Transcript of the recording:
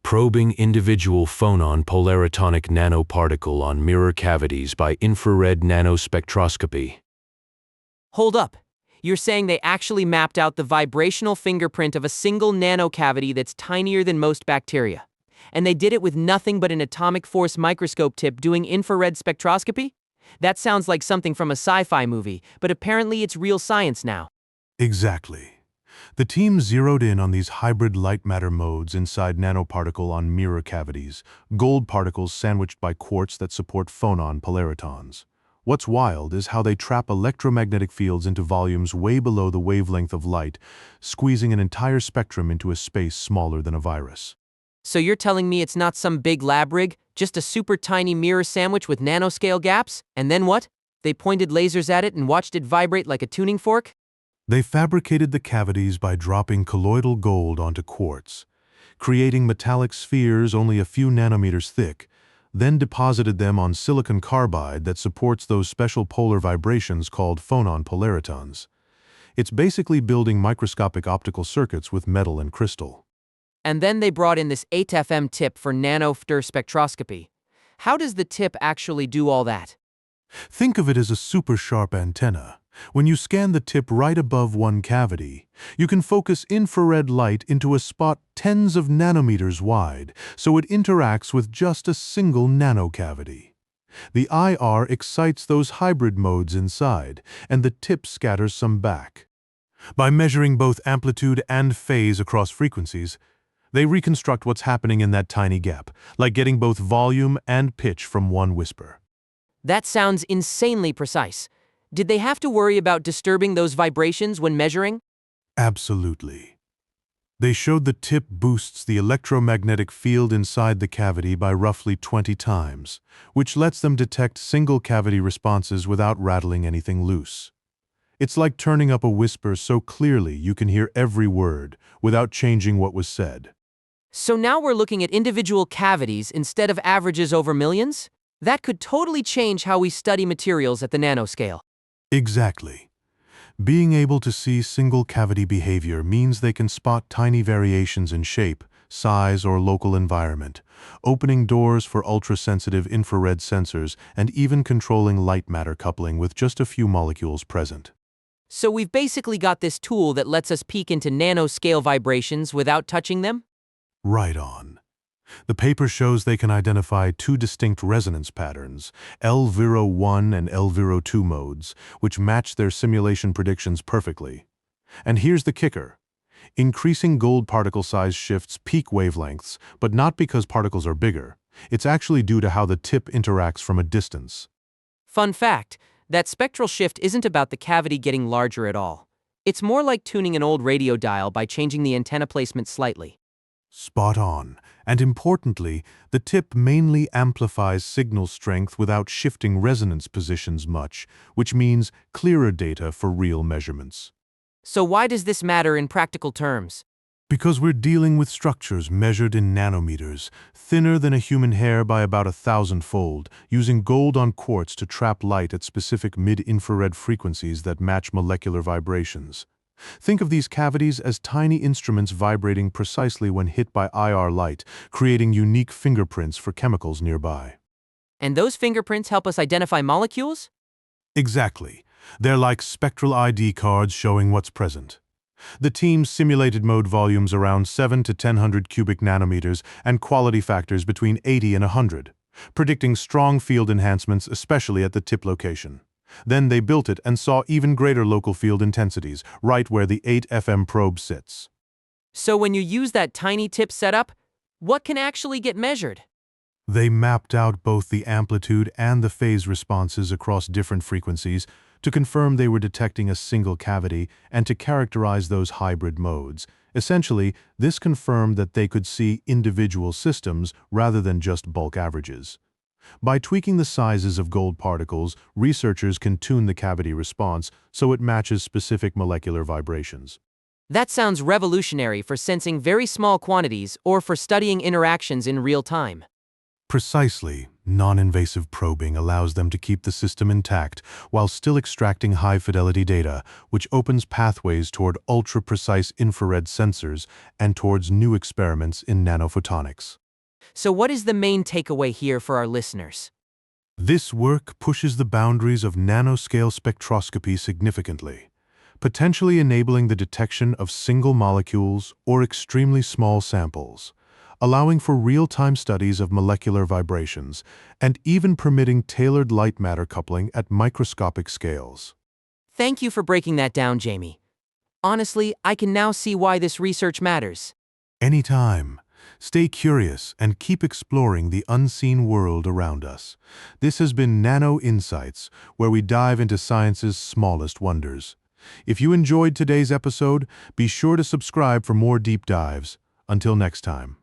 Probing individual phonon-polaritonic nanoparticle on mirror cavities by infrared nanospectroscopy. Hold up. You're saying they actually mapped out the vibrational fingerprint of a single nanocavity that's tinier than most bacteria. And they did it with nothing but an atomic force microscope tip doing infrared spectroscopy? That sounds like something from a sci-fi movie, but apparently it's real science now. Exactly. The team zeroed in on these hybrid light-matter modes inside nanoparticle on mirror cavities, gold particles sandwiched by quartz that support phonon-polaritons. What's wild is how they trap electromagnetic fields into volumes way below the wavelength of light, squeezing an entire spectrum into a space smaller than a virus. So you're telling me it's not some big lab rig, just a super tiny mirror sandwich with nanoscale gaps? And then what? They pointed lasers at it and watched it vibrate like a tuning fork? They fabricated the cavities by dropping colloidal gold onto quartz, creating metallic spheres only a few nanometers thick, then deposited them on silicon carbide that supports those special polar vibrations called phonon-polaritons. It's basically building microscopic optical circuits with metal and crystal. And then they brought in this 8FM tip for nano-FTIR spectroscopy. How does the tip actually do all that? Think of it as a super sharp antenna. When you scan the tip right above one cavity, you can focus infrared light into a spot tens of nanometers wide, so it interacts with just a single nanocavity. The IR excites those hybrid modes inside, and the tip scatters some back. By measuring both amplitude and phase across frequencies, they reconstruct what's happening in that tiny gap, like getting both volume and pitch from one whisper. That sounds insanely precise. Did they have to worry about disturbing those vibrations when measuring? Absolutely. They showed the tip boosts the electromagnetic field inside the cavity by roughly 20 times, which lets them detect single cavity responses without rattling anything loose. It's like turning up a whisper so clearly you can hear every word without changing what was said. So now we're looking at individual cavities instead of averages over millions? That could totally change how we study materials at the nanoscale. Exactly. Being able to see single cavity behavior means they can spot tiny variations in shape, size, or local environment, opening doors for ultra-sensitive infrared sensors and even controlling light-matter coupling with just a few molecules present. So we've basically got this tool that lets us peek into nanoscale vibrations without touching them? Right on. The paper shows they can identify two distinct resonance patterns, L01 and L02 modes, which match their simulation predictions perfectly. And here's the kicker. Increasing gold particle size shifts peak wavelengths, but not because particles are bigger. It's actually due to how the tip interacts from a distance. Fun fact, that spectral shift isn't about the cavity getting larger at all. It's more like tuning an old radio dial by changing the antenna placement slightly. Spot on. And importantly, the tip mainly amplifies signal strength without shifting resonance positions much, which means clearer data for real measurements. So why does this matter in practical terms? Because we're dealing with structures measured in nanometers, thinner than a human hair by about 1,000-fold, using gold on quartz to trap light at specific mid-infrared frequencies that match molecular vibrations. Think of these cavities as tiny instruments vibrating precisely when hit by IR light, creating unique fingerprints for chemicals nearby. And those fingerprints help us identify molecules? Exactly. They're like spectral ID cards showing what's present. The team simulated mode volumes around 7 to 1000 cubic nanometers and quality factors between 80 and 100, predicting strong field enhancements especially at the tip location. Then they built it and saw even greater local field intensities, right where the 8FM probe sits. So when you use that tiny tip setup, what can actually get measured? They mapped out both the amplitude and the phase responses across different frequencies to confirm they were detecting a single cavity and to characterize those hybrid modes. Essentially, this confirmed that they could see individual systems rather than just bulk averages. By tweaking the sizes of gold particles, researchers can tune the cavity response so it matches specific molecular vibrations. That sounds revolutionary for sensing very small quantities or for studying interactions in real time. Precisely. Non-invasive probing allows them to keep the system intact while still extracting high-fidelity data, which opens pathways toward ultra-precise infrared sensors and towards new experiments in nanophotonics. So what is the main takeaway here for our listeners? This work pushes the boundaries of nanoscale spectroscopy significantly, potentially enabling the detection of single molecules or extremely small samples, allowing for real-time studies of molecular vibrations, and even permitting tailored light-matter coupling at microscopic scales. Thank you for breaking that down, Jamie. Honestly, I can now see why this research matters. Anytime. Stay curious and keep exploring the unseen world around us. This has been Nano Insights, where we dive into science's smallest wonders. If you enjoyed today's episode, be sure to subscribe for more deep dives. Until next time.